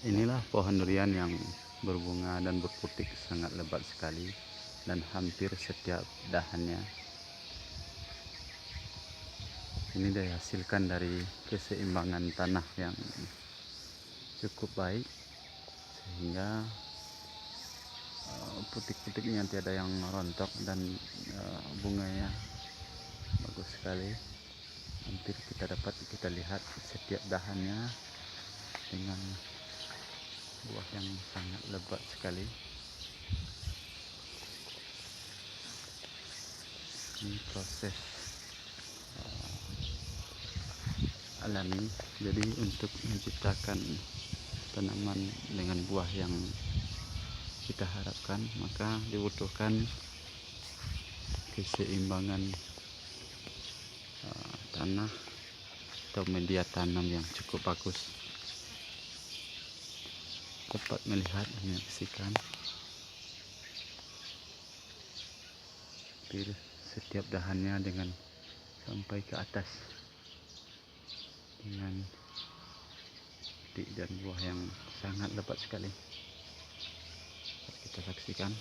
Inilah pohon durian yang berbunga dan berputik sangat lebat sekali, dan hampir setiap dahannya ini dihasilkan dari keseimbangan tanah yang cukup baik, sehingga putik-putiknya tiada yang rontok dan bunganya bagus sekali. Hampir kita lihat setiap dahannya dengan buah yang sangat lebat sekali. Ini proses alami. Jadi untuk menciptakan tanaman dengan buah yang kita harapkan, maka dibutuhkan keseimbangan tanah atau media tanam yang cukup bagus. Dapat melihat dan menyaksikan hampir setiap dahannya dengan sampai ke atas dengan putik dan buah yang sangat lebat sekali. Kita saksikan.